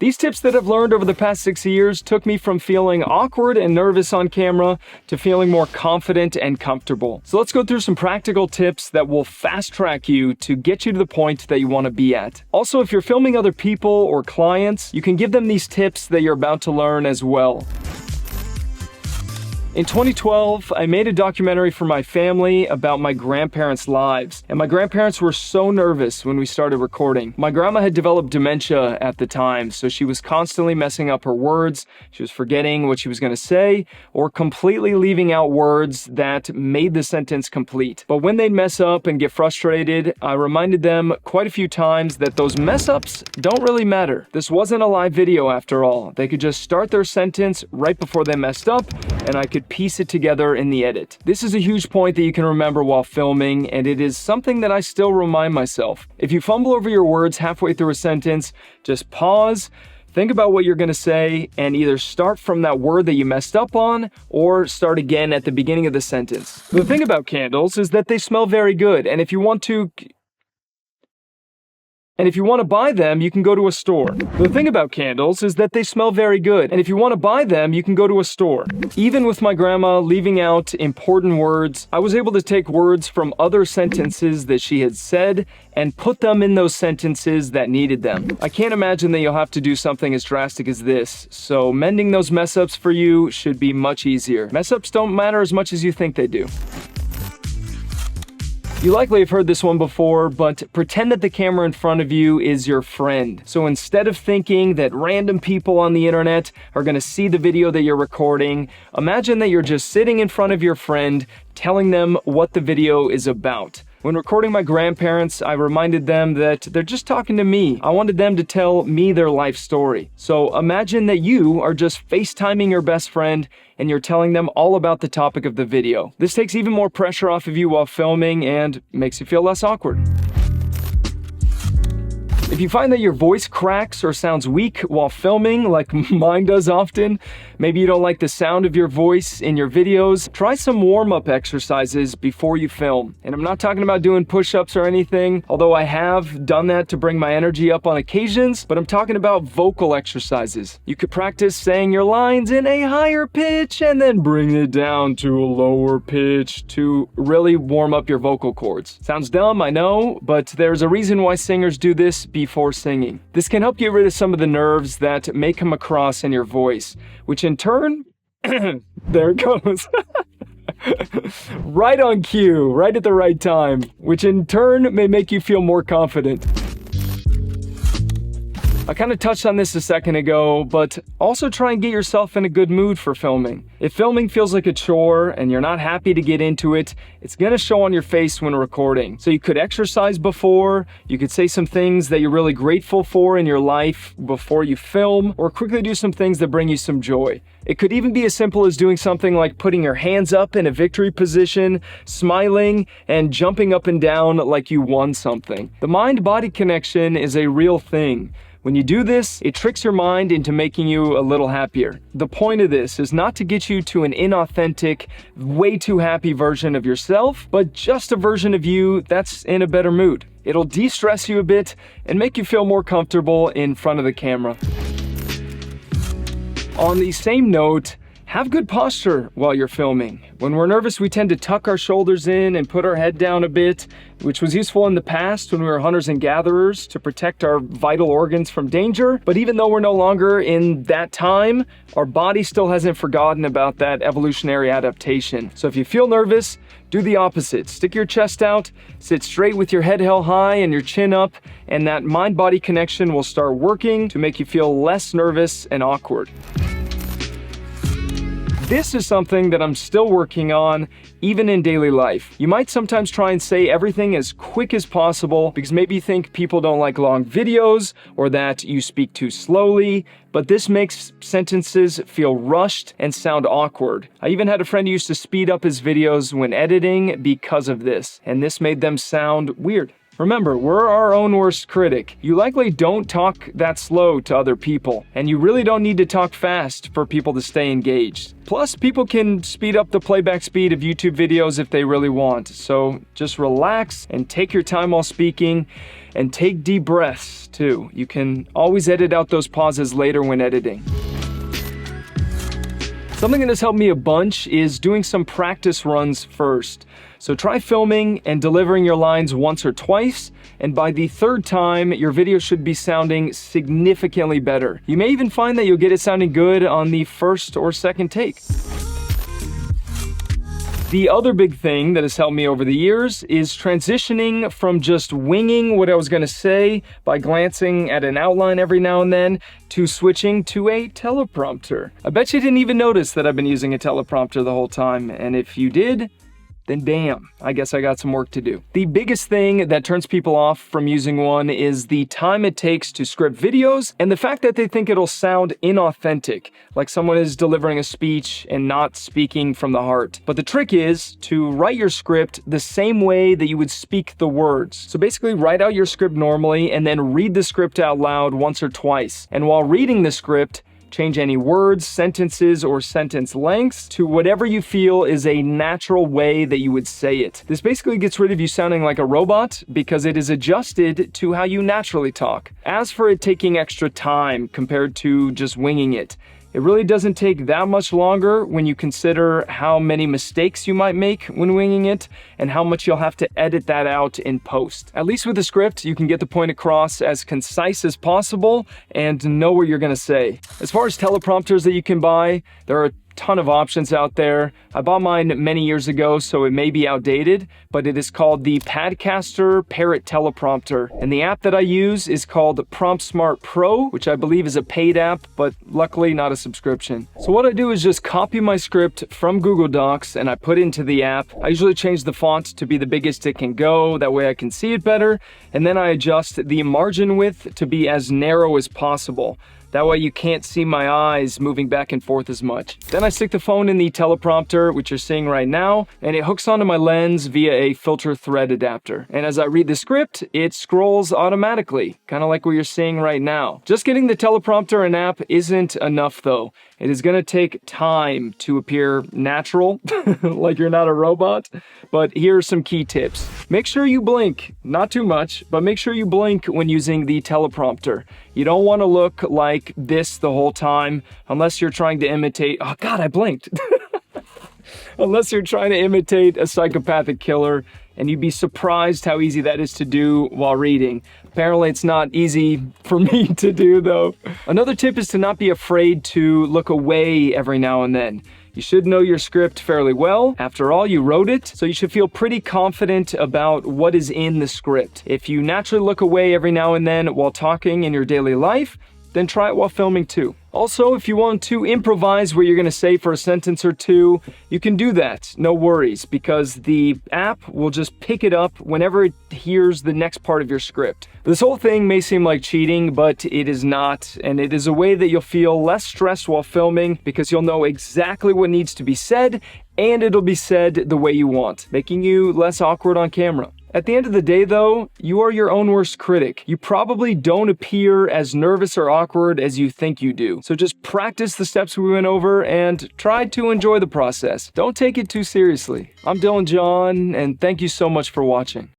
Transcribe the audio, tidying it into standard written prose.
These tips that I've learned over the past 6 years took me from feeling awkward and nervous on camera to feeling more confident and comfortable. So let's go through some practical tips that will fast track you to get you to the point that you want to be at. Also, if you're filming other people or clients, you can give them these tips that you're about to learn as well. In 2012, I made a documentary for my family about my grandparents' lives, and my grandparents were so nervous when we started recording. My grandma had developed dementia at the time, so she was constantly messing up her words, she was forgetting what she was going to say, or completely leaving out words that made the sentence complete. But when they'd mess up and get frustrated, I reminded them quite a few times that those mess-ups don't really matter. This wasn't a live video after all. They could just start their sentence right before they messed up, and I could piece it together in the edit. This is a huge point that you can remember while filming, and it is something that I still remind myself. If you fumble over your words halfway through a sentence, just pause, think about what you're going to say, and either start from that word that you messed up on, or start again at the beginning of the sentence. The thing about candles is that they smell very good, and if you want to buy them, you can go to a store. The thing about candles is that they smell very good, and if you want to buy them, you can go to a store. Even with my grandma leaving out important words, I was able to take words from other sentences that she had said and put them in those sentences that needed them. I can't imagine that you'll have to do something as drastic as this, so mending those mess-ups for you should be much easier. Mess-ups don't matter as much as you think they do. You likely have heard this one before, but pretend that the camera in front of you is your friend. So instead of thinking that random people on the internet are going to see the video that you're recording, imagine that you're just sitting in front of your friend, telling them what the video is about. When recording my grandparents, I reminded them that they're just talking to me. I wanted them to tell me their life story. So imagine that you are just FaceTiming your best friend and you're telling them all about the topic of the video. This takes even more pressure off of you while filming and makes you feel less awkward. If you find that your voice cracks or sounds weak while filming, like mine does often, maybe you don't like the sound of your voice in your videos, try some warm-up exercises before you film. And I'm not talking about doing push-ups or anything, although I have done that to bring my energy up on occasions, but I'm talking about vocal exercises. You could practice saying your lines in a higher pitch and then bring it down to a lower pitch to really warm up your vocal cords. Sounds dumb, I know, but there's a reason why singers do this before singing. This can help get rid of some of the nerves that may come across in your voice, which in turn, there it goes. Right on cue, right at the right time, which in turn may make you feel more confident. I kind of touched on this a second ago, but also try and get yourself in a good mood for filming. If filming feels like a chore and you're not happy to get into it, it's gonna show on your face when recording. So you could exercise before, you could say some things that you're really grateful for in your life before you film, or quickly do some things that bring you some joy. It could even be as simple as doing something like putting your hands up in a victory position, smiling, and jumping up and down like you won something. The mind-body connection is a real thing. When you do this, it tricks your mind into making you a little happier. The point of this is not to get you to an inauthentic, way too happy version of yourself, but just a version of you that's in a better mood. It'll de-stress you a bit and make you feel more comfortable in front of the camera. On the same note, have good posture while you're filming. When we're nervous, we tend to tuck our shoulders in and put our head down a bit, which was useful in the past when we were hunters and gatherers to protect our vital organs from danger. But even though we're no longer in that time, our body still hasn't forgotten about that evolutionary adaptation. So if you feel nervous, do the opposite. Stick your chest out, sit straight with your head held high and your chin up, and that mind-body connection will start working to make you feel less nervous and awkward. This is something that I'm still working on, even in daily life. You might sometimes try and say everything as quick as possible because maybe you think people don't like long videos or that you speak too slowly, but this makes sentences feel rushed and sound awkward. I even had a friend who used to speed up his videos when editing because of this, and this made them sound weird. Remember, we're our own worst critic. You likely don't talk that slow to other people, and you really don't need to talk fast for people to stay engaged. Plus, people can speed up the playback speed of YouTube videos if they really want. So just relax and take your time while speaking, and take deep breaths too. You can always edit out those pauses later when editing. Something that has helped me a bunch is doing some practice runs first. So try filming and delivering your lines once or twice, and by the third time, your video should be sounding significantly better. You may even find that you'll get it sounding good on the first or second take. The other big thing that has helped me over the years is transitioning from just winging what I was going to say by glancing at an outline every now and then to switching to a teleprompter. I bet you didn't even notice that I've been using a teleprompter the whole time, and if you did, then damn, I guess I got some work to do. The biggest thing that turns people off from using one is the time it takes to script videos and the fact that they think it'll sound inauthentic, like someone is delivering a speech and not speaking from the heart. But the trick is to write your script the same way that you would speak the words. So basically write out your script normally and then read the script out loud once or twice. And while reading the script, change any words, sentences, or sentence lengths to whatever you feel is a natural way that you would say it. This basically gets rid of you sounding like a robot because it is adjusted to how you naturally talk. As for it taking extra time compared to just winging it, it really doesn't take that much longer when you consider how many mistakes you might make when winging it and how much you'll have to edit that out in post. At least with a script, you can get the point across as concise as possible and know what you're gonna say. As far as teleprompters that you can buy, there are ton of options out there. I bought mine many years ago, so it may be outdated, but it is called the Padcaster Parrot Teleprompter. And the app that I use is called Prompt Smart Pro, which I believe is a paid app, but luckily not a subscription. So what I do is just copy my script from Google Docs and I put it into the app. I usually change the font to be the biggest it can go, that way I can see it better. And then I adjust the margin width to be as narrow as possible. That way you can't see my eyes moving back and forth as much. Then I stick the phone in the teleprompter, which you're seeing right now, and it hooks onto my lens via a filter thread adapter. And as I read the script, it scrolls automatically, kind of like what you're seeing right now. Just getting the teleprompter and app isn't enough though. It is gonna take time to appear natural, like you're not a robot. But here are some key tips. Make sure you blink, not too much, but make sure you blink when using the teleprompter. You don't wanna look like this the whole time, unless you're trying to imitate, oh God, I blinked. Unless you're trying to imitate a psychopathic killer, and you'd be surprised how easy that is to do while reading. Apparently it's not easy for me to do though. Another tip is to not be afraid to look away every now and then. You should know your script fairly well. After all, you wrote it, so you should feel pretty confident about what is in the script. If you naturally look away every now and then while talking in your daily life, then try it while filming too. Also, if you want to improvise what you're going to say for a sentence or two, you can do that, no worries, because the app will just pick it up whenever it hears the next part of your script. This whole thing may seem like cheating, but it is not, and it is a way that you'll feel less stressed while filming because you'll know exactly what needs to be said, and it'll be said the way you want, making you less awkward on camera. At the end of the day though, you are your own worst critic. You probably don't appear as nervous or awkward as you think you do. So just practice the steps we went over and try to enjoy the process. Don't take it too seriously. I'm Dylan John, and thank you so much for watching.